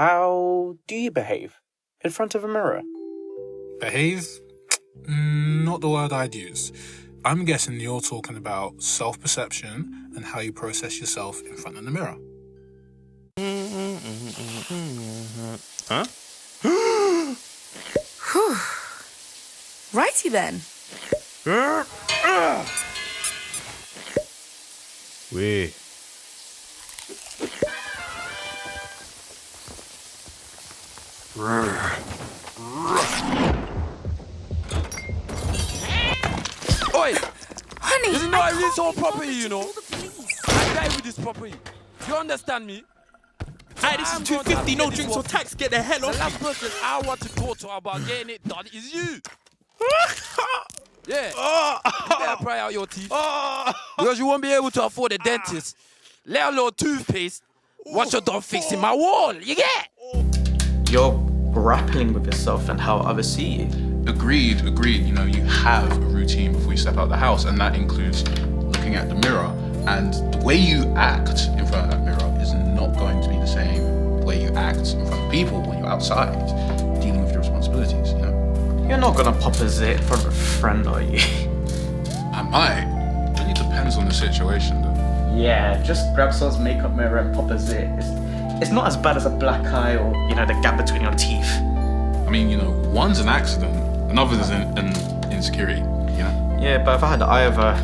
How do you behave in front of a mirror? Behave? Not the word I'd use. I'm guessing you're talking about self-perception and how you process yourself in front of the mirror. Huh? Righty then. Wait. Oi! Honey, This is not this whole property, you know. I die with this property. You understand me? Hey, this is 250, no drinks or tax. Get the hell The off last me. person I want to talk to about getting it done is you. Yeah. You better pry out your teeth. Because you won't be able to afford a dentist, let alone toothpaste, once you're done fixing my wall. You get? You're grappling with yourself and how others see you. Agreed. You know, you have a routine before you step out the house, and that includes looking at the mirror. And the way you act in front of that mirror is not going to be the same way you act in front of people when you're outside dealing with your responsibilities, you know? You're not gonna pop a zit in front of a friend, are you? I might. It really depends on the situation, though. Yeah, just grab someone's makeup mirror and pop a zit. It's not as bad as a black eye or, you know, the gap between your teeth. I mean, you know, one's an accident, another is an insecurity, you know? Yeah, but if I had either,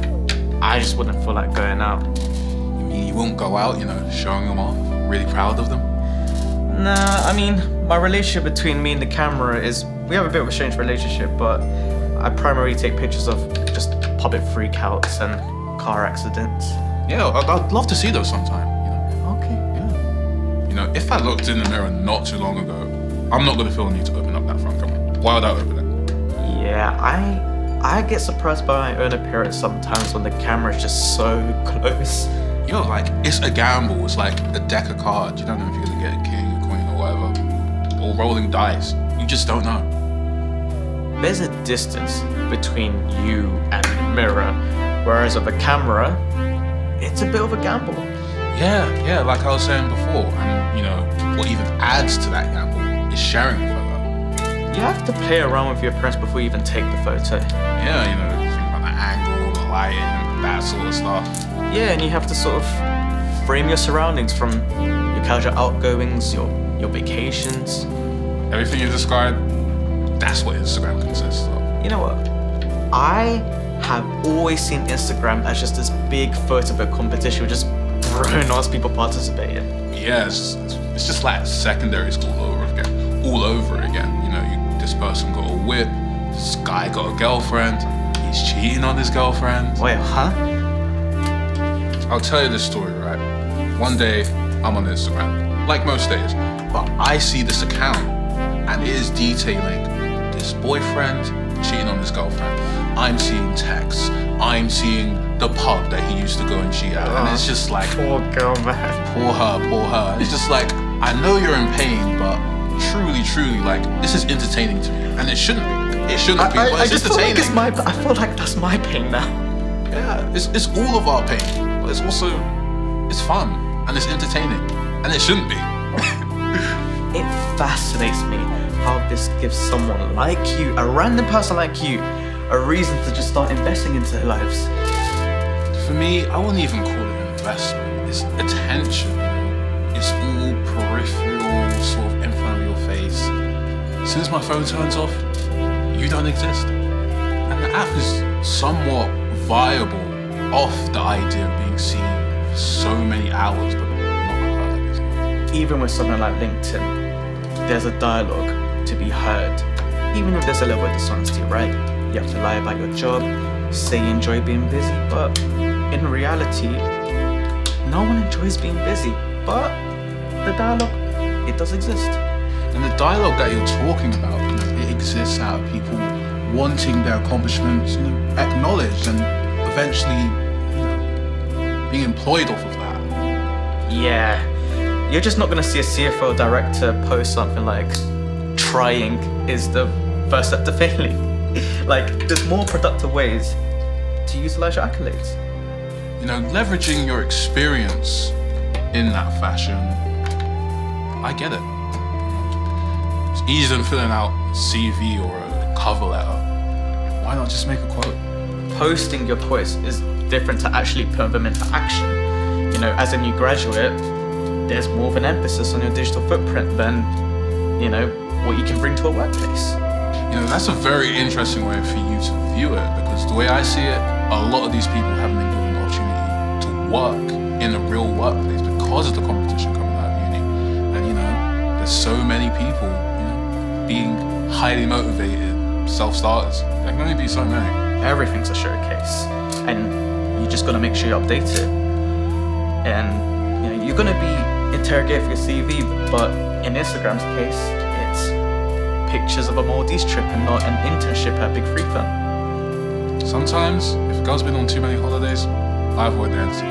I just wouldn't feel like going out. I mean, you won't go out, you know, showing them off, really proud of them. Nah, I mean, my relationship between me and the camera is, we have a bit of a strange relationship, but I primarily take pictures of just public freakouts and car accidents. Yeah, I'd love to see those sometime, you know? Okay. Yeah. You know, if I looked in the mirror not too long ago, I'm not gonna feel the need to open up that front camera. Why would I open it? Yeah, I get surprised by my own appearance sometimes when the camera is just so close. You know, like, it's a gamble. It's like a deck of cards. You don't know if you're gonna get a king, a queen, or whatever. Or rolling dice. You just don't know. There's a distance between you and the mirror, whereas with a camera, it's a bit of a gamble. Yeah, like I was saying before. And, you know, what even adds to that gamble is sharing the photo. You have to play around with your appearance before you even take the photo. Yeah, you know, think about the angle, the lighting, that sort of stuff. Yeah, and you have to sort of frame your surroundings from your casual outgoings, your vacations. Everything you described, that's what Instagram consists of. You know what? I have always seen Instagram as just this big photo book competition with just grown-ass people participating. Yeah, it's just like secondary school all over again. You know, this person got a whip, this guy got a girlfriend, he's cheating on his girlfriend. Wait, huh? I'll tell you this story, right? One day, I'm on Instagram, like most days, but I see this account, and it is detailing this boyfriend cheating on his girlfriend. I'm seeing texts, I'm seeing the pub that he used to go and cheat at, and it's just like, Poor girl, man. Poor her. It's just like, I know you're in pain, but truly, like, this is entertaining to me, and it shouldn't be. It shouldn't be, but it's entertaining. I feel like that's my pain now. Yeah, it's all of our pain, but it's also, it's fun, and it's entertaining, and it shouldn't be. It fascinates me how this gives someone like you, a random person like you, a reason to just start investing into their lives. For me, I wouldn't even call it investment. It's attention. It's all peripheral, sort of in front of your face. Since my phone turns off, you don't exist. And the app is somewhat viable off the idea of being seen for so many hours, but not heard. Even with something like LinkedIn, there's a dialogue to be heard. Even if there's a level of dishonesty, right? You have to lie about your job, say you enjoy being busy, but in reality, no one enjoys being busy. But the dialogue, it does exist. And the dialogue that you're talking about, you know, it exists out of people wanting their accomplishments, you know, acknowledged and eventually, you know, being employed off of that. Yeah, you're just not gonna see a CFO director post something like, trying is the first step to failing. Like, there's more productive ways to utilize your accolades. You know, leveraging your experience in that fashion, I get it. It's easier than filling out a CV or a cover letter. Why not just make a quote? Posting your quotes is different to actually putting them into action. You know, as a new graduate, there's more of an emphasis on your digital footprint than, you know, what you can bring to a workplace. You know, that's a very interesting way for you to view it, because the way I see it, a lot of these people haven't been given the opportunity to work in a real workplace because of the competition coming out of uni. And, you know, there's so many people, you know, being highly motivated self-starters. There can only be so many. Everything's a showcase, and you just gotta make sure you update it. And you know, you're gonna be interrogated for your CV, but in Instagram's case, it's pictures of a Maldives trip and not an internship at Big Free Firm. Sometimes, if a girl's been on too many holidays, I avoid the entity.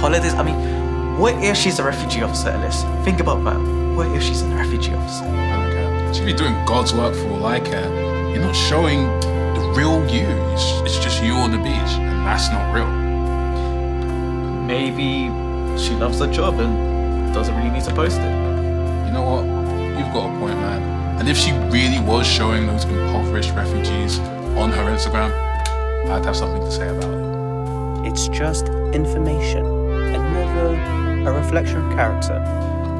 Holidays, I mean, what if she's a refugee officer, Ellis? Think about that. What if she's a refugee officer? I don't care. She'd be doing God's work for all I care. You're not showing the real you. It's just you on the beach, and that's not real. Maybe she loves her job and doesn't really need to post it. You know what? You've got a point, man. And if she really was showing those impoverished refugees on her Instagram, I'd have something to say about it. It's just information and never a reflection of character.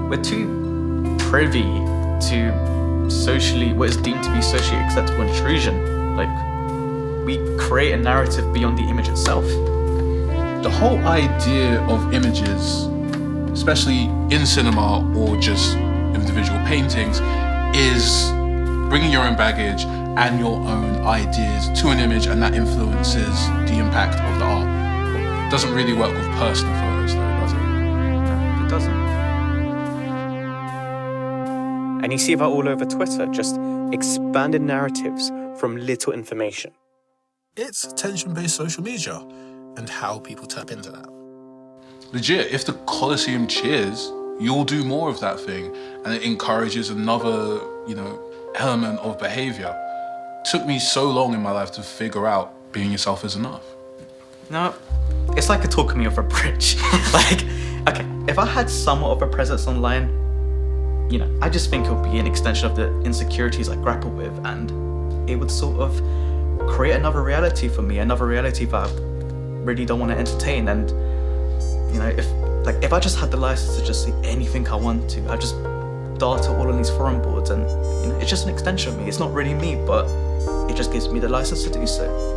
We're too privy to what is deemed to be socially acceptable intrusion. Like, we create a narrative beyond the image itself. The whole idea of images, especially in cinema or just individual paintings, is bringing your own baggage and your own ideas to an image, and that influences the impact of the art. It doesn't really work with personal photos though, does it? It doesn't. And you see that all over Twitter, just expanded narratives from little information. It's attention-based social media and how people tap into that. Legit, if the Colosseum cheers, you'll do more of that thing, and it encourages another, you know, element of behavior. It took me so long in my life to figure out being yourself is enough. No, it's like a talking me off a bridge. Like, okay, if I had somewhat of a presence online, you know, I just think it would be an extension of the insecurities I grapple with, and it would sort of create another reality for me, another reality that I really don't want to entertain. And, you know, if I just had the license to just say anything I want to, I just dart it all on these forum boards, and, you know, it's just an extension of me. It's not really me, but it just gives me the license to do so.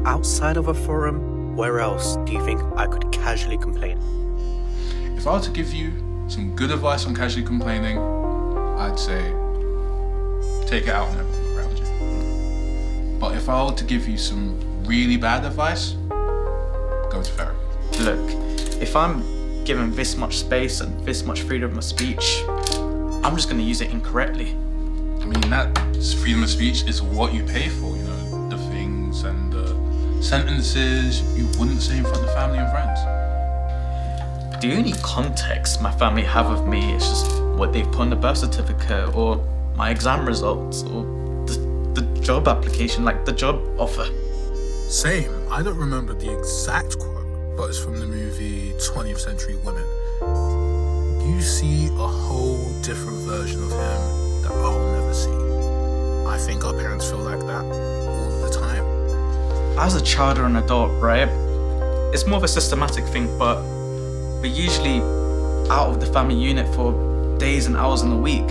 Outside of a forum, where else do you think I could casually complain? If I were to give you some good advice on casually complaining, I'd say take it out on everyone around you. But if I were to give you some really bad advice, go to therapy. Look, if I'm given this much space and this much freedom of speech, I'm just going to use it incorrectly. I mean, that freedom of speech is what you pay for, you know, the things and the sentences you wouldn't say in front of family and friends. The only context my family have of me is just what they've put on the birth certificate, or my exam results, or the job application, like the job offer. Same, I don't remember the exact quote, but it's from the movie 20th Century Women. You see a whole different version of him that I'll never see. I think our parents feel like that all the time. As a child or an adult, right, it's more of a systematic thing, but we're usually out of the family unit for days and hours in the week.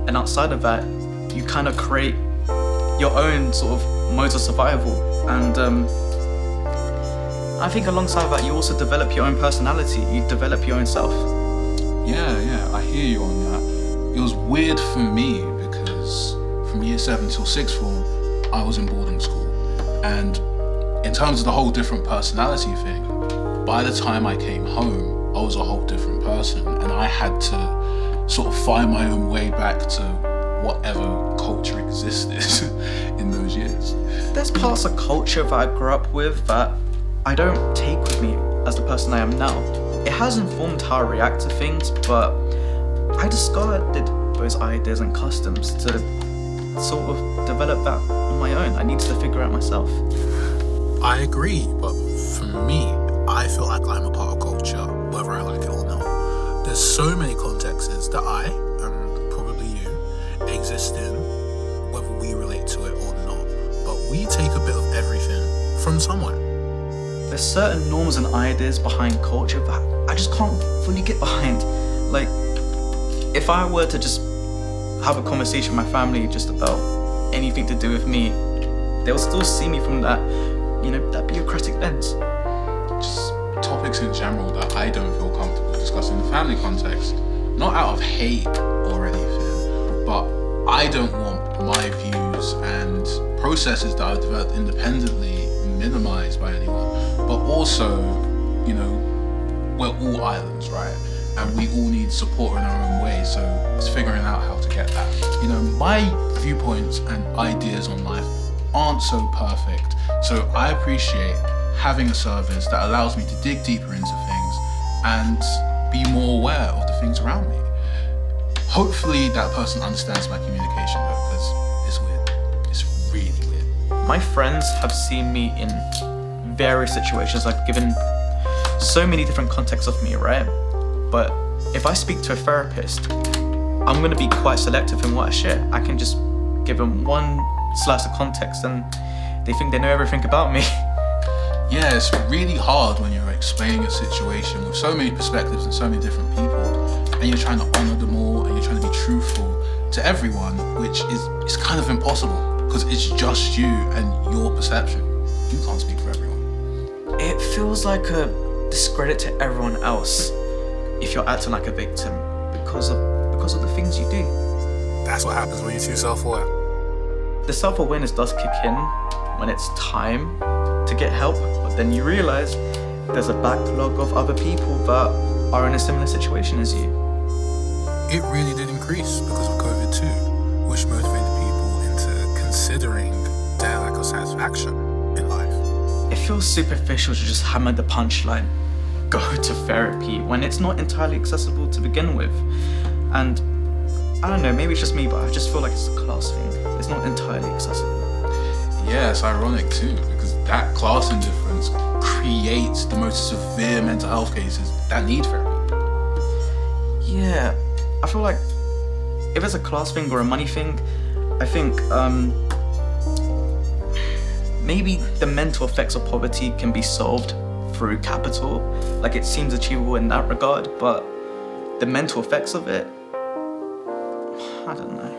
And outside of that, you kind of create your own sort of modes of survival. And I think alongside that, you also develop your own personality. You develop your own self. Yeah, I hear you on that. It was weird for me because from year 7 till 6th form, I was in boarding school. And in terms of the whole different personality thing, by the time I came home, I was a whole different person, and I had to sort of find my own way back to whatever culture existed in those years. There's parts of culture that I grew up with that I don't take with me as the person I am now. It has informed how I react to things, but I discarded those ideas and customs to sort of develop that my own. I needed to figure out myself. I agree, but for me, I feel like I'm a part of culture, whether I like it or not. There's so many contexts that I, and probably you, exist in, whether we relate to it or not. But we take a bit of everything from somewhere. There's certain norms and ideas behind culture that I just can't fully get behind. Like, if I were to just have a conversation with my family just about anything to do with me, they'll still see me from that, that bureaucratic lens. Just topics in general that I don't feel comfortable discussing in the family context. Not out of hate or anything, but I don't want my views and processes that I've developed independently minimized by anyone. But also, we're all islands, right? And we all need support in our own way, so it's figuring out how to get that. My viewpoints and ideas on life aren't so perfect, so I appreciate having a service that allows me to dig deeper into things and be more aware of the things around me. Hopefully that person understands my communication though, because it's weird. It's really weird. My friends have seen me in various situations. I've given so many different contexts of me, right? But if I speak to a therapist, I'm going to be quite selective in what I share. I can just give them one slice of context and they think they know everything about me. Yeah, it's really hard when you're explaining a situation with so many perspectives and so many different people, and you're trying to honor them all, and you're trying to be truthful to everyone, which is kind of impossible because it's just you and your perception. You can't speak for everyone. It feels like a discredit to everyone else if you're acting like a victim because of the things you do. That's what happens when you're too self-aware. The self-awareness does kick in when it's time to get help, but then you realize there's a backlog of other people that are in a similar situation as you. It really did increase because of COVID too, which motivated people into considering their lack of satisfaction in life. It feels superficial to just hammer the punchline, go to therapy, when it's not entirely accessible to begin with. And I don't know, maybe it's just me, but I just feel like it's a class thing. It's not entirely accessible. Yeah, it's ironic too, because that class indifference creates the most severe mental health cases that need therapy. Yeah, I feel like if it's a class thing or a money thing, I think maybe the mental effects of poverty can be solved through capital. Like, it seems achievable in that regard, but the mental effects of it, I don't know.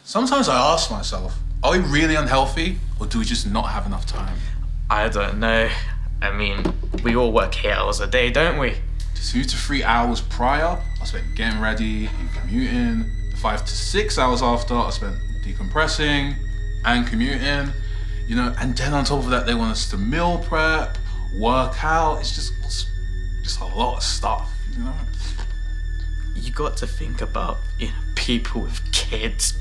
Sometimes I ask myself, are we really unhealthy, or do we just not have enough time? I don't know. I mean, we all work 8 hours a day, don't we? 2 to 3 hours prior, I spent getting ready and commuting. The 5 to 6 hours after, I spent decompressing and commuting. And then on top of that, they want us to meal prep, work out. It's just a lot of stuff, You got to think about, people with kids,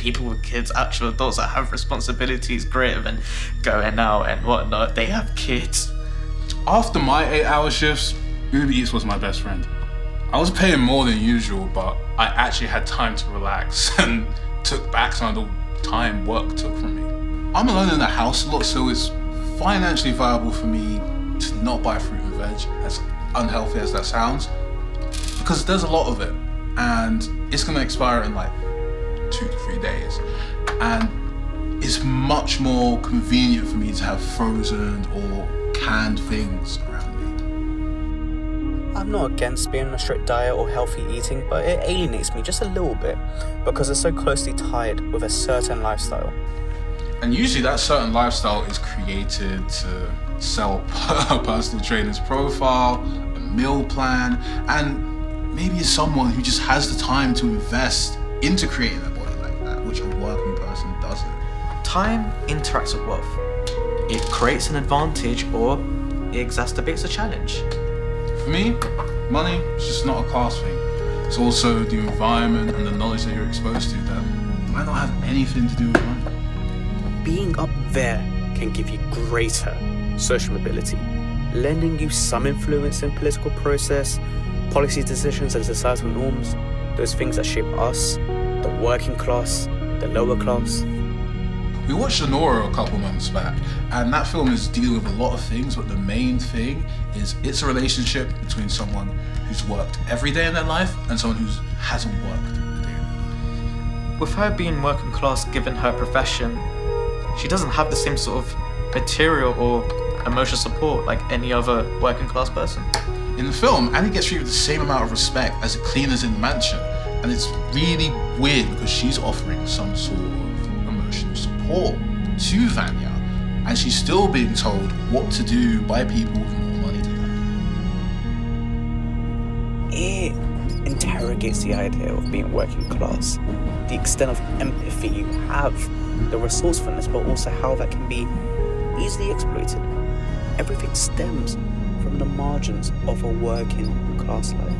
actual adults that have responsibilities greater than going out and whatnot. They have kids. After my 8-hour shifts, Uber Eats was my best friend. I was paying more than usual, but I actually had time to relax and took back some of the time work took from me. I'm alone in the house a lot, so it's financially viable for me to not buy fruit and veg, as unhealthy as that sounds, because there's a lot of it, and it's gonna expire in like 2 to 3 days. And it's much more convenient for me to have frozen or canned things around me. I'm not against being on a strict diet or healthy eating, but it alienates me just a little bit because it's so closely tied with a certain lifestyle. And usually that certain lifestyle is created to sell a personal trainer's profile, a meal plan, and maybe as someone who just has the time to invest into creating a body like that, which a working person doesn't. Time interacts with wealth. It creates an advantage or it exacerbates a challenge. For me, money is just not a class thing. It's also the environment and the knowledge that you're exposed to that might not have anything to do with money. Being up there can give you greater social mobility, lending you some influence in political process, policy decisions and societal norms, those things that shape us, the working class, the lower class. We watched Anora a couple months back, and that film is dealing with a lot of things, but the main thing is it's a relationship between someone who's worked every day in their life and someone who hasn't worked a day in their life. With her being working class given her profession, she doesn't have the same sort of material or emotional support like any other working class person. In the film, Annie gets treated with the same amount of respect as the cleaners in the mansion, and it's really weird because she's offering some sort of emotional support to Vanya, and she's still being told what to do by people with more money than her. It interrogates the idea of being working class, the extent of empathy you have, the resourcefulness, but also how that can be easily exploited. Everything stems from the margins of a working class life.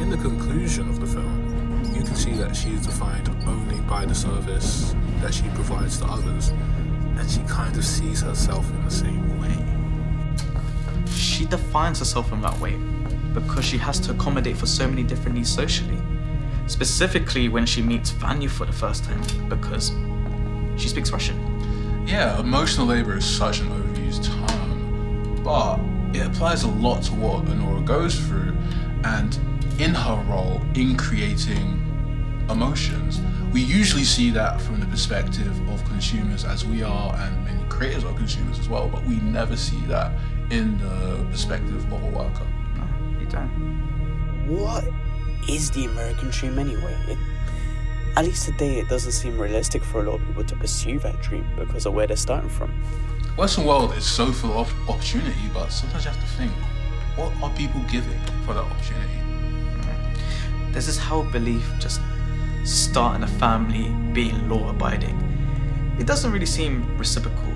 In the conclusion of the film, you can see that she is defined only by the service that she provides to others, and she kind of sees herself in the same way. She defines herself in that way because she has to accommodate for so many different needs socially. Specifically when she meets Vanya for the first time because she speaks Russian. Yeah, emotional labor is such an overused term, but it applies a lot to what Anora goes through, and in her role in creating emotions, we usually see that from the perspective of consumers as we are, and many creators are consumers as well, but we never see that in the perspective of a worker. No, you don't. What is the American dream anyway? At least today, it doesn't seem realistic for a lot of people to pursue that dream because of where they're starting from. Western world is so full of opportunity, but sometimes you have to think, what are people giving for that opportunity? There's this whole belief just starting a family, being law-abiding. It doesn't really seem reciprocal.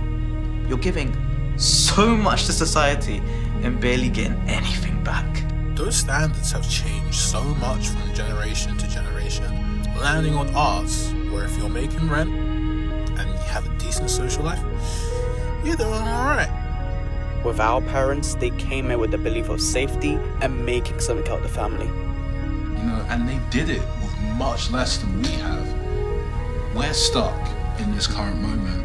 You're giving so much to society and barely getting anything back. Those standards have changed so much from generation to generation, landing on ours, where if you're making rent and you have a decent social life, you're doing alright. With our parents, they came in with the belief of safety and making something out of the family. You know, and they did it with much less than we have. We're stuck in this current moment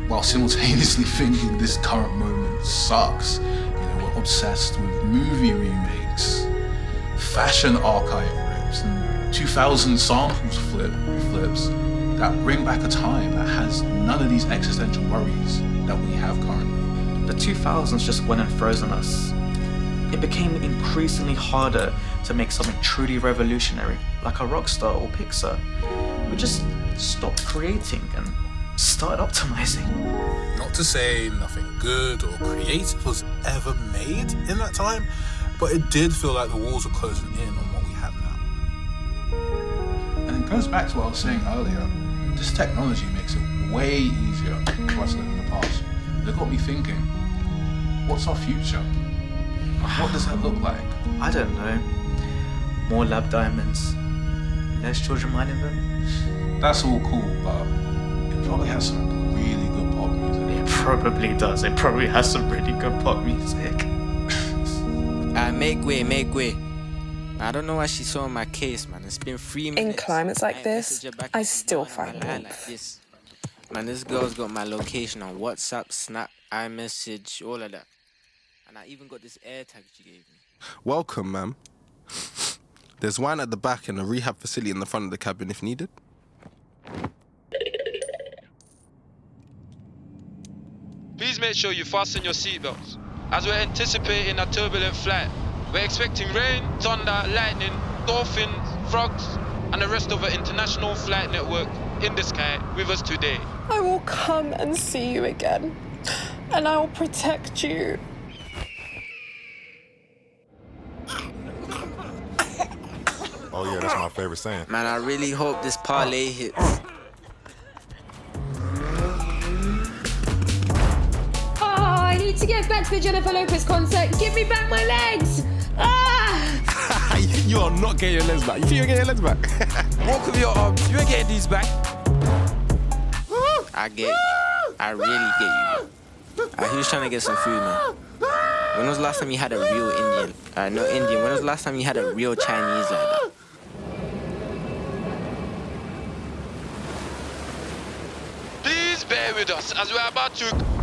while simultaneously thinking this current moment sucks. You know, we're obsessed with movie remakes, fashion archive rips, and 2000 samples flips that bring back a time that has none of these existential worries that we have currently. The 2000s just went and frozen us. It became increasingly harder to make something truly revolutionary, like a Rockstar or Pixar. We just stopped creating and started optimizing. Not to say nothing good or creative was ever made in that time, but it did feel like the walls were closing in on what we have now. And it goes back to what I was saying earlier. This technology makes it way easier for us to live in the past. It got me thinking, what's our future? What does that look like? I don't know. More lab diamonds, less children minding them. That's all cool, but it probably has some really good pop music. It probably does. It probably has some really good pop music. Make way. I don't know what she saw in my case, man. It's been 3 minutes. In climates like this, I still find like this. Man, this girl's got my location on WhatsApp, Snap, iMessage, all of that. And I even got this air tag she gave me. Welcome, ma'am. There's wine at the back and a rehab facility in the front of the cabin if needed. Please make sure you fasten your seatbelts. As we're anticipating a turbulent flight, we're expecting rain, thunder, lightning, dolphins, frogs, and the rest of our international flight network in the sky with us today. I will come and see you again, and I will protect you. Oh yeah, that's my favorite saying. Man, I really hope this parlay hits. I need to get back to the Jennifer Lopez concert. Give me back my legs! Ah! You are not getting your legs back. You think you're getting your legs back? Walk with your arms. You ain't getting these back. I get you. I really get you. Who's trying to get some food, man? When was the last time you had a real Indian? No Indian. When was the last time you had a real Chinese like that? Please bear with us as we're about to